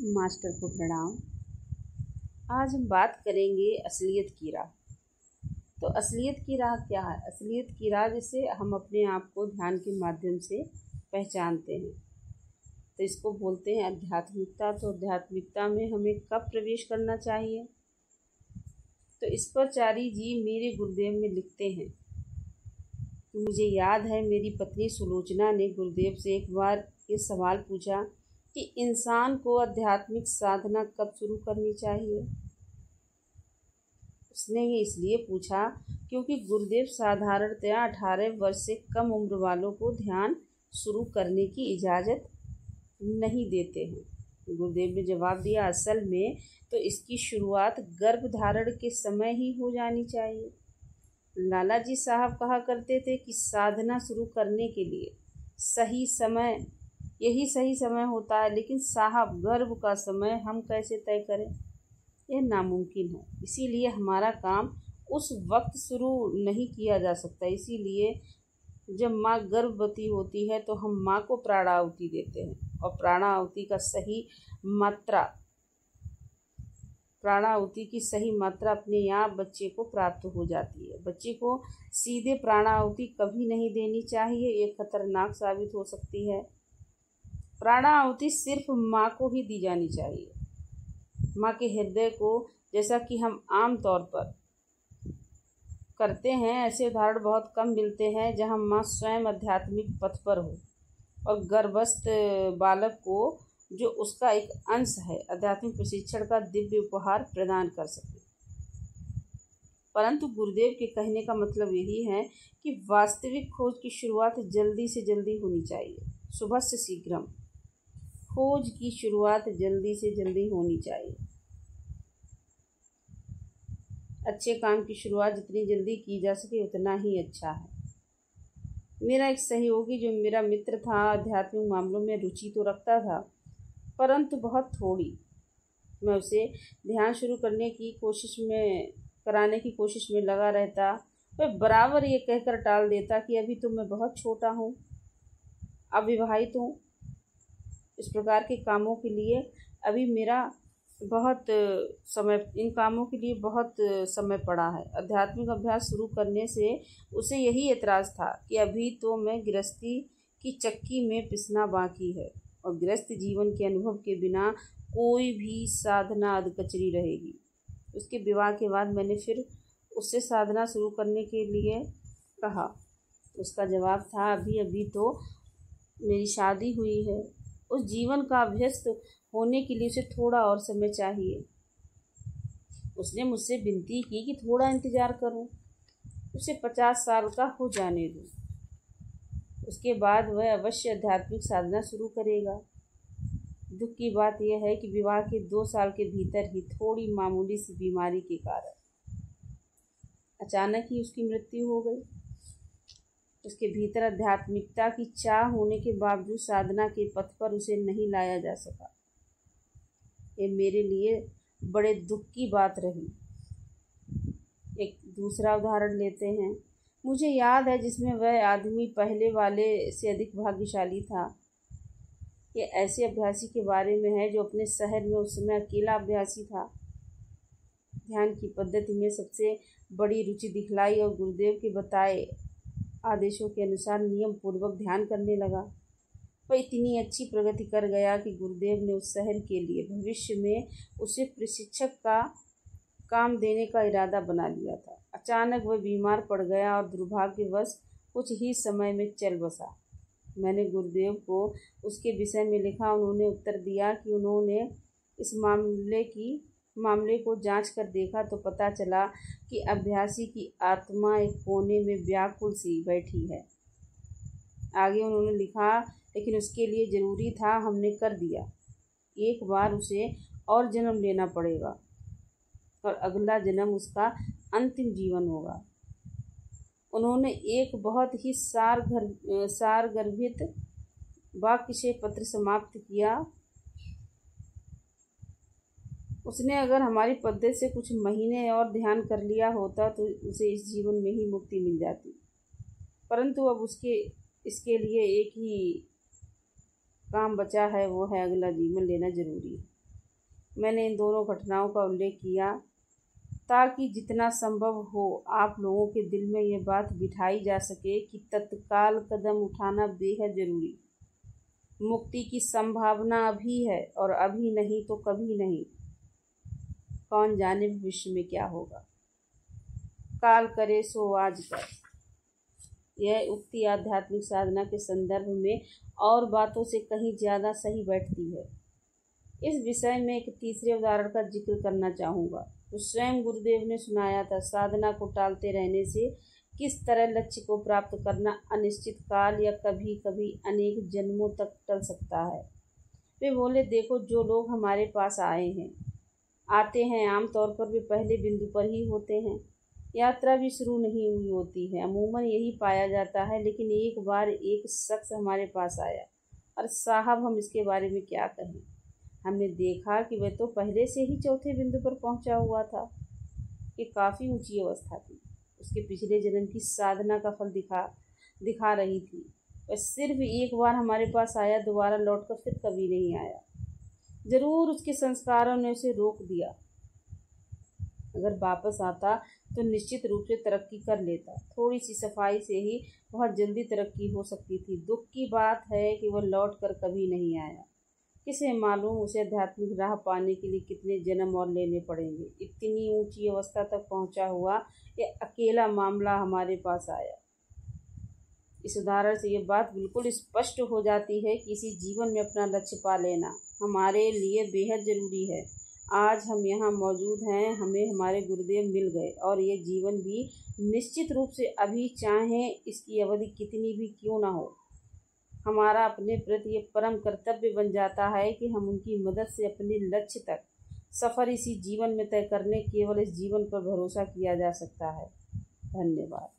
Master को प्रणाम। आज हम बात करेंगे असलियत की राह। तो असलियत की राह क्या है? असलियत की राह जिसे हम अपने आप को ध्यान के माध्यम से पहचानते हैं, तो इसको बोलते हैं आध्यात्मिकता। तो आध्यात्मिकता में हमें कब प्रवेश करना चाहिए? तो इस पर चारी जी मेरे गुरुदेव में लिखते हैं कि मुझे याद है मेरी पत्नी सुलोचना ने गुरुदेव से एक बार ये सवाल पूछा कि इंसान को आध्यात्मिक साधना कब शुरू करनी चाहिए। उसने ये इसलिए पूछा क्योंकि गुरुदेव साधारणतया 18 वर्ष से कम उम्र वालों को ध्यान शुरू करने की इजाज़त नहीं देते हैं। गुरुदेव ने जवाब दिया, असल में तो इसकी शुरुआत गर्भ धारण के समय ही हो जानी चाहिए। लाला जी साहब कहा करते थे कि साधना शुरू करने के लिए सही समय यही सही समय होता है, लेकिन साहब गर्भ का समय हम कैसे तय करें? यह नामुमकिन है। इसीलिए हमारा काम उस वक्त शुरू नहीं किया जा सकता। इसीलिए जब माँ गर्भवती होती है तो हम माँ को प्राणाहुति देते हैं, और प्राणाहुति की सही मात्रा अपने आप बच्चे को प्राप्त हो जाती है। बच्चे को सीधे प्राणाहुति कभी नहीं देनी चाहिए, ये खतरनाक साबित हो सकती है। प्राणाहुति सिर्फ माँ को ही दी जानी चाहिए, माँ के हृदय को, जैसा कि हम आम तौर पर करते हैं। ऐसे उदाहरण बहुत कम मिलते हैं जहाँ माँ स्वयं आध्यात्मिक पथ पर हो और गर्भस्थ बालक को, जो उसका एक अंश है, आध्यात्मिक प्रशिक्षण का दिव्य उपहार प्रदान कर सके। परंतु गुरुदेव के कहने का मतलब यही है कि वास्तविक खोज की शुरुआत जल्दी से जल्दी होनी चाहिए। सुबह से शीघ्रम खोज की शुरुआत जल्दी से जल्दी होनी चाहिए। अच्छे काम की शुरुआत जितनी जल्दी की जा सके उतना ही अच्छा है। मेरा एक सहयोगी जो मेरा मित्र था, आध्यात्मिक मामलों में रुचि तो रखता था, परंतु बहुत थोड़ी। मैं उसे ध्यान शुरू कराने की कोशिश में लगा रहता। वह बराबर ये कहकर टाल देता कि अभी तो मैं बहुत छोटा हूँ, अविवाहित हूँ, इस प्रकार के कामों के लिए अभी मेरा इन कामों के लिए बहुत समय पड़ा है। आध्यात्मिक अभ्यास शुरू करने से उसे यही एतराज़ था कि अभी तो मैं गृहस्थी की चक्की में पिसना बाकी है, और गृहस्थ जीवन के अनुभव के बिना कोई भी साधना अधकचरी रहेगी। उसके विवाह के बाद मैंने फिर उससे साधना शुरू करने के लिए कहा। उसका जवाब था, अभी अभी तो मेरी शादी हुई है, उस जीवन का अभ्यस्त होने के लिए उसे थोड़ा और समय चाहिए। उसने मुझसे विनती की कि थोड़ा इंतज़ार करूं, उसे 50 साल का हो जाने दूं, उसके बाद वह अवश्य आध्यात्मिक साधना शुरू करेगा। दुख की बात यह है कि विवाह के 2 साल के भीतर ही थोड़ी मामूली सी बीमारी के कारण अचानक ही उसकी मृत्यु हो गई। उसके भीतर आध्यात्मिकता की चाह होने के बावजूद साधना के पथ पर उसे नहीं लाया जा सका। ये मेरे लिए बड़े दुख की बात रही। एक दूसरा उदाहरण लेते हैं। मुझे याद है जिसमें वह आदमी पहले वाले से अधिक भाग्यशाली था। ये ऐसे अभ्यासी के बारे में है जो अपने शहर में उस समय अकेला अभ्यासी था। ध्यान की पद्धति में सबसे बड़ी रुचि दिखलाई और गुरुदेव के बताए आदेशों के अनुसार नियम पूर्वक ध्यान करने लगा। वह इतनी अच्छी प्रगति कर गया कि गुरुदेव ने उस शहर के लिए भविष्य में उसे प्रशिक्षक का काम देने का इरादा बना लिया था। अचानक वह बीमार पड़ गया और दुर्भाग्यवश कुछ ही समय में चल बसा। मैंने गुरुदेव को उसके विषय में लिखा। उन्होंने उत्तर दिया कि उन्होंने इस मामले को जांच कर देखा तो पता चला कि अभ्यासी की आत्मा एक कोने में व्याकुल सी बैठी है। आगे उन्होंने लिखा, लेकिन उसके लिए ज़रूरी था हमने कर दिया। एक बार उसे और जन्म लेना पड़ेगा और अगला जन्म उसका अंतिम जीवन होगा। उन्होंने एक बहुत ही सारगर्भित वाक्य से पत्र समाप्त किया। उसने अगर हमारी पद्धति से कुछ महीने और ध्यान कर लिया होता तो उसे इस जीवन में ही मुक्ति मिल जाती, परंतु अब इसके लिए एक ही काम बचा है, वो है अगला जीवन लेना जरूरी है। मैंने इन दोनों घटनाओं का उल्लेख किया ताकि जितना संभव हो आप लोगों के दिल में ये बात बिठाई जा सके कि तत्काल कदम उठाना बेहद जरूरी। मुक्ति की संभावना अभी है और अभी नहीं तो कभी नहीं। कौन जाने भविष्य में क्या होगा। काल करे सो आज कर। यह उक्ति आध्यात्मिक साधना के संदर्भ में और बातों से कहीं ज़्यादा सही बैठती है। इस विषय में एक तीसरे उदाहरण का जिक्र करना चाहूँगा तो स्वयं गुरुदेव ने सुनाया था। साधना को टालते रहने से किस तरह लक्ष्य को प्राप्त करना अनिश्चित काल या कभी कभी अनेक जन्मों तक टल सकता है। वे बोले, देखो जो लोग हमारे पास आते हैं आमतौर पर वे पहले बिंदु पर ही होते हैं। यात्रा भी शुरू नहीं हुई होती है, अमूमन यही पाया जाता है। लेकिन एक बार एक शख्स हमारे पास आया और साहब हम इसके बारे में क्या कहें। हमने देखा कि वह तो पहले से ही चौथे बिंदु पर पहुंचा हुआ था। ये काफ़ी ऊंची अवस्था थी। उसके पिछले जन्म की साधना का फल दिखा रही थी। वह सिर्फ एक बार हमारे पास आया, दोबारा लौटकर फिर कभी नहीं आया। जरूर उसके संस्कारों ने उसे रोक दिया। अगर वापस आता तो निश्चित रूप से तरक्की कर लेता। थोड़ी सी सफाई से ही बहुत जल्दी तरक्की हो सकती थी। दुख की बात है कि वह लौट कर कभी नहीं आया। किसे मालूम उसे आध्यात्मिक राह पाने के लिए कितने जन्म और लेने पड़ेंगे। इतनी ऊंची अवस्था तक पहुंचा हुआ यह अकेला मामला हमारे पास आया। इस उदाहरण से ये बात बिल्कुल स्पष्ट हो जाती है कि इसी जीवन में अपना लक्ष्य पा लेना हमारे लिए बेहद ज़रूरी है। आज हम यहाँ मौजूद हैं, हमें हमारे गुरुदेव मिल गए और ये जीवन भी निश्चित रूप से अभी चाहें इसकी अवधि कितनी भी क्यों ना हो, हमारा अपने प्रति ये परम कर्तव्य बन जाता है कि हम उनकी मदद से अपने लक्ष्य तक सफ़र इसी जीवन में तय करने केवल इस जीवन पर भरोसा किया जा सकता है। धन्यवाद।